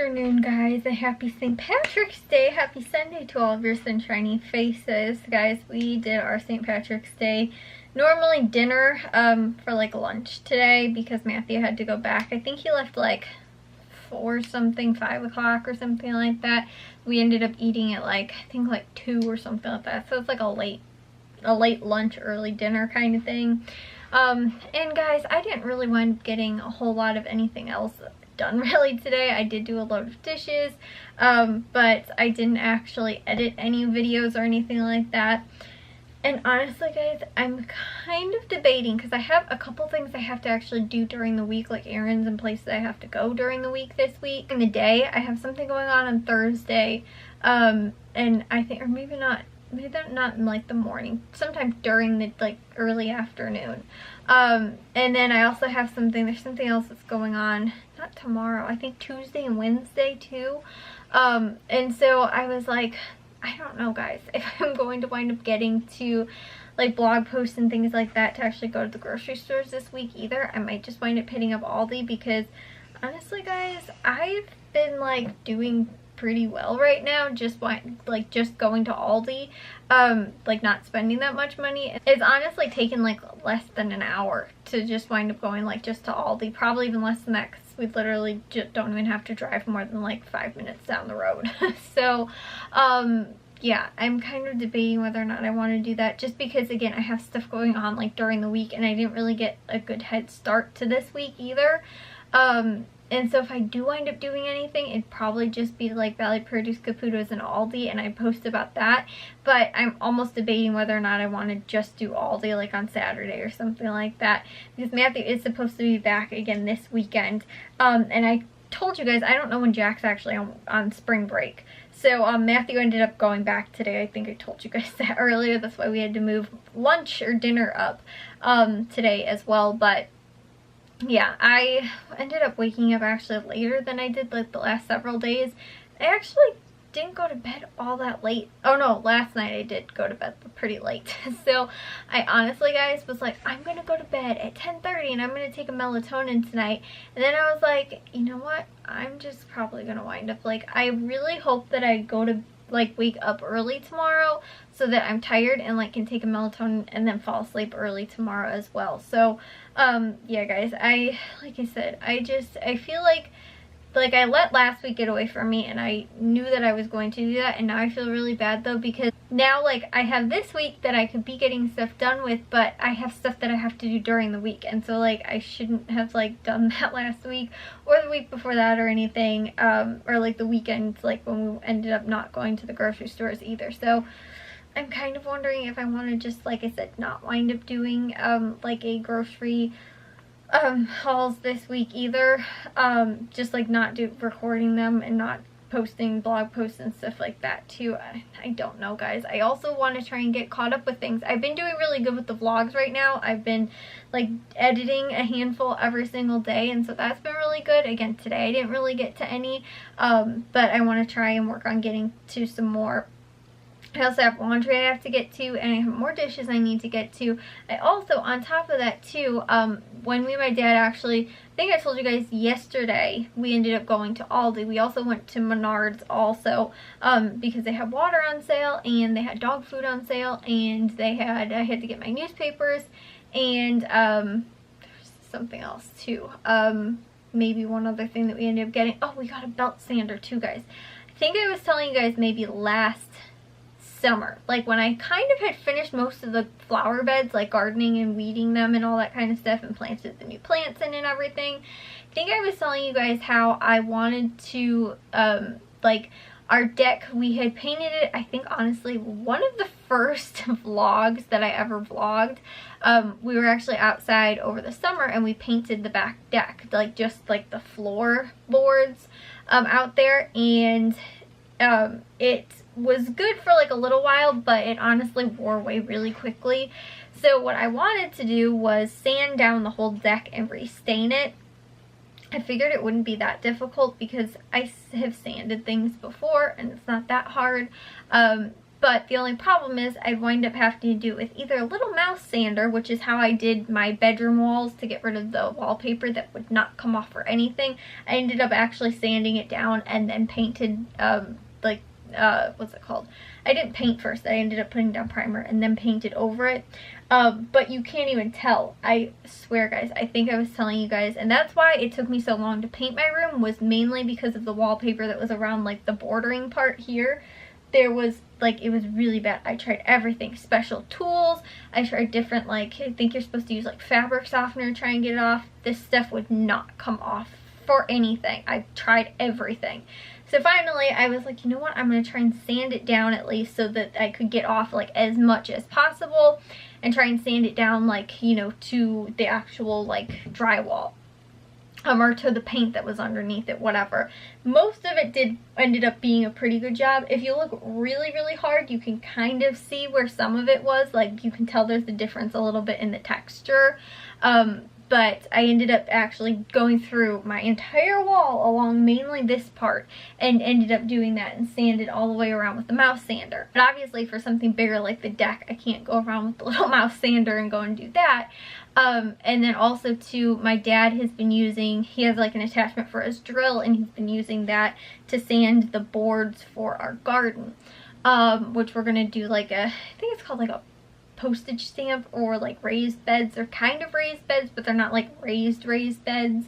afternoon, guys, and happy St. Patrick's Day. Happy Sunday to all of your sunshiny faces. Guys, we did our St. Patrick's Day normally dinner for like lunch today because Matthew had to go back. I think he left like 4 something, 5 o'clock or something like that. We ended up eating at like, I think like 2 or something like that. So it's like a late lunch, early dinner kind of thing. And guys, I didn't really wind up getting a whole lot of anything else done really today. I did do a load of dishes, but I didn't actually edit any videos or anything like that. And honestly, guys, I'm kind of debating because I have a couple things I have to actually do during the week, like errands and places I have to go during the week this week. In the day, I have something going on Thursday, and I think, or maybe not in like the morning, sometime during the like early afternoon. And then I also have there's something else that's going on, not tomorrow, I think Tuesday and Wednesday too. And so I was like, I don't know, guys, if I'm going to wind up getting to like blog posts and things like that to actually go to the grocery stores this week either. I might just wind up hitting up Aldi because honestly, guys, I've been like doing pretty well right now, just going to Aldi, like not spending that much money. It's honestly taken like less than an hour to just wind up going like just to Aldi, probably even less than that because we literally just don't even have to drive more than like 5 minutes down the road. So yeah, I'm kind of debating whether or not I want to do that, just because again I have stuff going on like during the week and I didn't really get a good head start to this week either. And so if I do wind up doing anything, it'd probably just be like Valley Produce, Caputo's, and Aldi, and I post about that. But I'm almost debating whether or not I want to just do Aldi like on Saturday or something like that, because Matthew is supposed to be back again this weekend. And I told you guys, I don't know when Jack's actually on spring break. So Matthew ended up going back today. I think I told you guys that earlier. That's why we had to move lunch or dinner up today as well. But yeah, I ended up waking up actually later than I did like the last several days. I actually didn't go to bed all that late. Oh no, last night I did go to bed pretty late. So I honestly, guys, was like, I'm gonna go to bed at 10:30 and I'm gonna take a melatonin tonight. And then I was like, you know what, I'm just probably gonna wind up like, I really hope that I go to like wake up early tomorrow so that I'm tired and like can take a melatonin and then fall asleep early tomorrow as well. So yeah, guys, like I said, I feel like I let last week get away from me and I knew that I was going to do that, and now I feel really bad though, because now like I have this week that I could be getting stuff done with, but I have stuff that I have to do during the week, and so like I shouldn't have like done that last week or the week before that or anything, or like the weekend, like when we ended up not going to the grocery stores either. So I'm kind of wondering if I want to just, like I said, not wind up doing like a grocery hauls this week either, just like not recording them and not posting blog posts and stuff like that too. I don't know, guys. I also want to try and get caught up with things. I've been doing really good with the vlogs right now. I've been like editing a handful every single day, and so that's been really good. Again, today I didn't really get to any, but I want to try and work on getting to some more. I also have laundry I have to get to, and I have more dishes I need to get to. I also, on top of that too, when me and my dad actually, I think I told you guys yesterday, we ended up going to Aldi. We also went to Menards also, because they had water on sale, and they had dog food on sale, and I had to get my newspapers, and there's something else too. Maybe one other thing that we ended up getting. Oh, we got a belt sander too, guys. I think I was telling you guys maybe last summer, like when I kind of had finished most of the flower beds, like gardening and weeding them and all that kind of stuff, and planted the new plants in and everything. I think I was telling you guys how I wanted to like our deck, we had painted it, I think honestly one of the first vlogs that I ever vlogged, we were actually outside over the summer and we painted the back deck, like just like the floorboards out there, and it was good for like a little while, but it honestly wore away really quickly. So what I wanted to do was sand down the whole deck and restain it. I figured it wouldn't be that difficult because I have sanded things before and it's not that hard. But the only problem is I'd wind up having to do it with either a little mouse sander, which is how I did my bedroom walls to get rid of the wallpaper that would not come off or anything. I ended up actually sanding it down and then painted, what's it called? I didn't paint first. I ended up putting down primer and then painted over it. But you can't even tell. I swear, guys, I think I was telling you guys, and that's why it took me so long to paint my room, was mainly because of the wallpaper that was around like the bordering part here. There was like, it was really bad. I tried everything, special tools. I tried different, like, I think you're supposed to use like fabric softener to try and get it off. This stuff would not come off for anything. I tried everything. So finally I was like, you know what, I'm going to try and sand it down at least so that I could get off like as much as possible and try and sand it down, like, you know, to the actual like drywall. Or to the paint that was underneath it, whatever. Most of it ended up being a pretty good job. If you look really, really hard, you can kind of see where some of it was. Like, you can tell there's a difference a little bit in the texture. But I ended up actually going through my entire wall along mainly this part and ended up doing that and sanded all the way around with the mouse sander. But obviously for something bigger like the deck, I can't go around with the little mouse sander and go and do that. And then also too, my dad has been using, he has like an attachment for his drill, and he's been using that to sand the boards for our garden, which we're gonna do like I think it's called like a postage stamp, or like raised beds. They're kind of raised beds, but they're not like raised beds.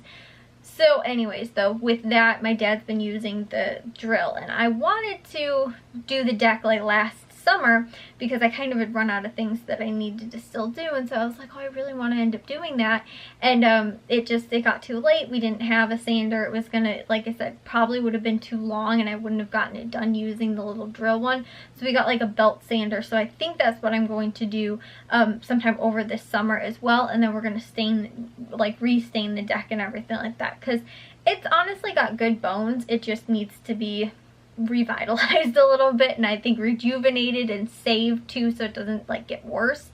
So anyways, though, with that, my dad's been using the drill, and I wanted to do the deck like last summer because I kind of had run out of things that I needed to still do, and so I was like, oh, I really want to end up doing that. And it got too late. We didn't have a sander. It was gonna, like I said, probably would have been too long, and I wouldn't have gotten it done using the little drill one. So we got like a belt sander. So I think that's what I'm going to do sometime over this summer as well, and then we're gonna restain the deck and everything like that, because it's honestly got good bones. It just needs to be revitalized a little bit, and I think rejuvenated and saved too, so it doesn't like get worse.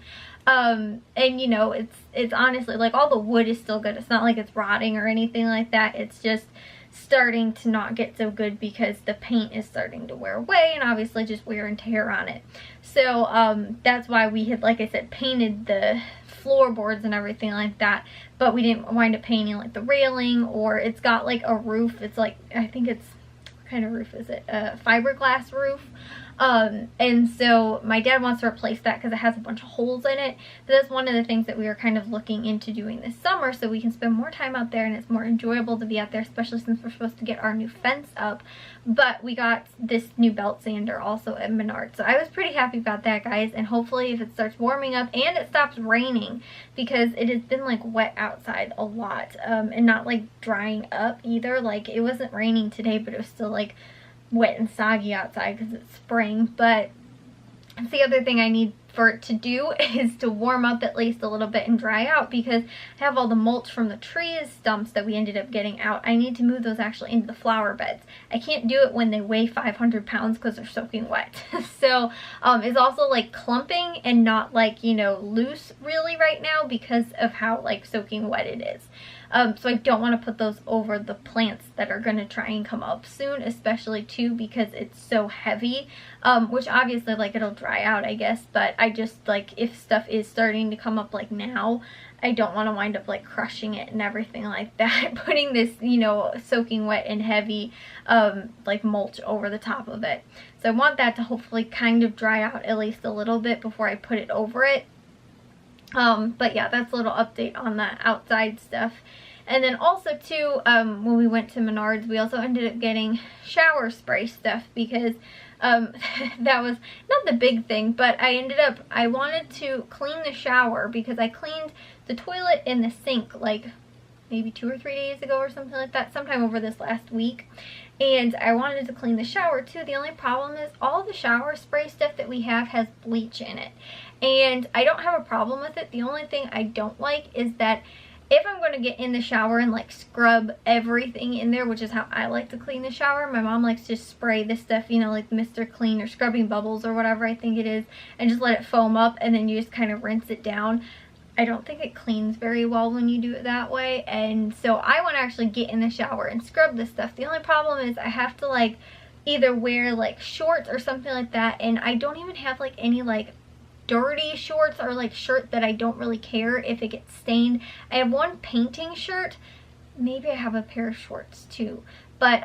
And you know, it's honestly like all the wood is still good. It's not like it's rotting or anything like that. It's just starting to not get so good because the paint is starting to wear away, and obviously just wear and tear on it. So that's why we had, like I said, painted the floorboards and everything like that, but we didn't wind up painting like the railing, or it's got like a roof. It's like, I think it's, kind of roof is it? A fiberglass roof. And so my dad wants to replace that because it has a bunch of holes in it. But that's one of the things that we are kind of looking into doing this summer, so we can spend more time out there and it's more enjoyable to be out there, especially since we're supposed to get our new fence up. But we got this new belt sander also at Menards, so I was pretty happy about that, guys. And hopefully if it starts warming up and it stops raining, because it has been like wet outside a lot, and not like drying up either. Like, it wasn't raining today, but it was still like wet and soggy outside because it's spring. But the other thing I need for it to do is to warm up at least a little bit and dry out, because I have all the mulch from the trees stumps that we ended up getting out. I need to move those actually into the flower beds. I can't do it when they weigh 500 pounds because they're soaking wet. So it's also like clumping and not like, you know, loose really right now because of how like soaking wet it is. So I don't want to put those over the plants that are going to try and come up soon, especially too because it's so heavy, which obviously like it'll dry out, I guess, but I just like, if stuff is starting to come up like now, I don't want to wind up like crushing it and everything like that, putting this, you know, soaking wet and heavy like mulch over the top of it. So I want that to hopefully kind of dry out at least a little bit before I put it over it. But yeah, that's a little update on the outside stuff. And then also too, when we went to Menards, we also ended up getting shower spray stuff because that was not the big thing, but I wanted to clean the shower because I cleaned the toilet and the sink like maybe 2 or 3 days ago or something like that, sometime over this last week. And I wanted to clean the shower too. The only problem is all the shower spray stuff that we have has bleach in it. And I don't have a problem with it. The only thing I don't like is that if I'm going to get in the shower and like scrub everything in there, which is how I like to clean the shower, my mom likes to spray this stuff, you know, like Mr. Clean or Scrubbing Bubbles or whatever I think it is, and just let it foam up and then you just kind of rinse it down. I don't think it cleans very well when you do it that way, and so I want to actually get in the shower and scrub this stuff. The only problem is I have to like either wear like shorts or something like that, and I don't even have like any like dirty shorts or like shirt that I don't really care if it gets stained. I have one painting shirt, maybe I have a pair of shorts too, but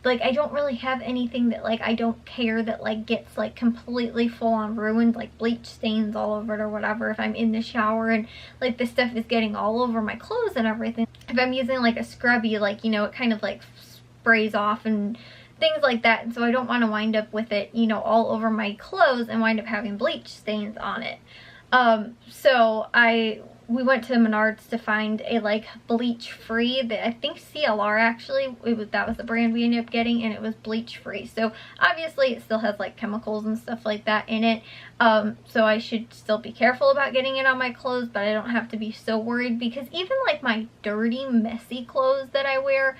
like I don't really have anything that like I don't care that like gets like completely full on ruined, like bleach stains all over it or whatever, if I'm in the shower and like this stuff is getting all over my clothes and everything. If I'm using like a scrubby, like, you know, it kind of like sprays off and things like that, and so I don't want to wind up with it, you know, all over my clothes and wind up having bleach stains on it. So we went to Menards to find a like bleach free, that I think CLR actually, that was the brand we ended up getting, and it was bleach free. So obviously it still has like chemicals and stuff like that in it. So I should still be careful about getting it on my clothes, but I don't have to be so worried, because even like my dirty, messy clothes that I wear,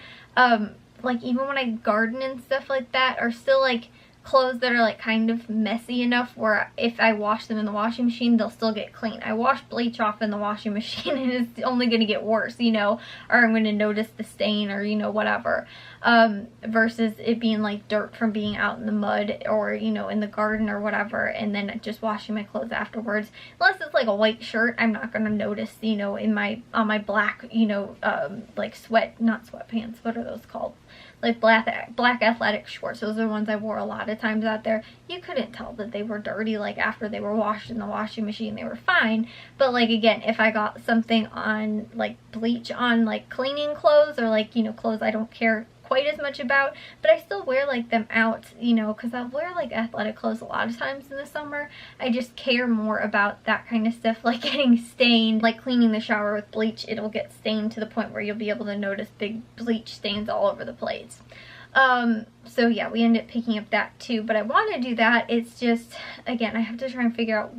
like even when I garden and stuff like that, are still like clothes that are like kind of messy enough where if I wash them in the washing machine, they'll still get clean. I wash bleach off in the washing machine and it's only going to get worse, you know, or I'm going to notice the stain or, you know, whatever, versus it being like dirt from being out in the mud or, you know, in the garden or whatever, and then just washing my clothes afterwards. Unless it's like a white shirt, I'm not going to notice, you know, on my black, you know, like not sweatpants, what are those called? Like black athletic shorts. Those are the ones I wore a lot of times out there. You couldn't tell that they were dirty. Like after they were washed in the washing machine, they were fine. But like again, if I got something on like bleach on like cleaning clothes, or like, you know, clothes I don't care quite as much about, but I still wear like them out, you know, because I'll wear like athletic clothes a lot of times in the summer. I just care more about that kind of stuff, like getting stained, like cleaning the shower with bleach. It'll get stained to the point where you'll be able to notice big bleach stains all over the plates. So yeah, we ended up picking up that too, but I want to do that. It's just, again, I have to try and figure out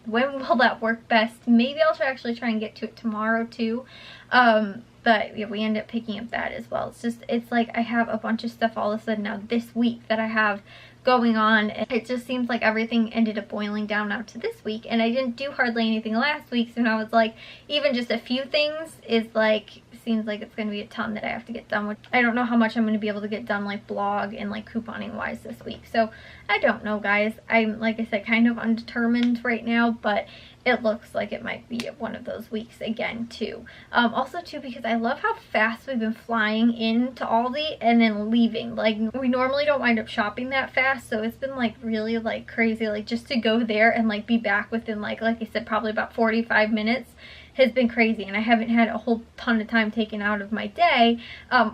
when will that work best. Maybe I'll actually try and get to it tomorrow too. But yeah, we end up picking up that as well. It's like I have a bunch of stuff all of a sudden now this week that I have going on. It just seems like everything ended up boiling down now to this week, and I didn't do hardly anything last week, so now it's like even just a few things is like, seems like it's going to be a ton that I have to get done, which I don't know how much I'm going to be able to get done like blog and like couponing wise this week. So I don't know, guys. I'm, like I said, kind of undetermined right now, but it looks like it might be one of those weeks again too. Also too, because I love how fast we've been flying into Aldi and then leaving. Like we normally don't wind up shopping that fast, so it's been like really like crazy, like just to go there and like be back within like I said, probably about 45 minutes has been crazy, and I haven't had a whole ton of time taken out of my day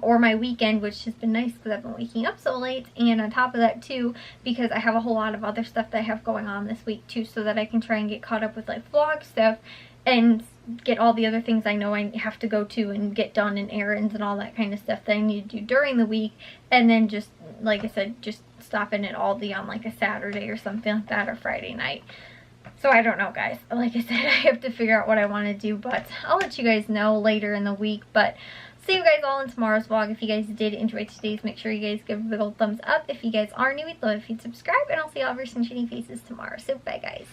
or my weekend, which has been nice because I've been waking up so late, and on top of that too, because I have a whole lot of other stuff that I have going on this week too, so that I can try and get caught up with like vlog stuff and get all the other things I know I have to go to and get done, and errands and all that kind of stuff that I need to do during the week, and then just, like I said, just stopping at Aldi on like a Saturday or something like that, or Friday night. So I don't know, guys. Like I said, I have to figure out what I want to do, but I'll let you guys know later in the week. But see you guys all in tomorrow's vlog. If you guys did enjoy today's, make sure you guys give a big old thumbs up. If you guys are new, we'd love if you'd subscribe, and I'll see all of your sunshiny faces tomorrow. So bye, guys.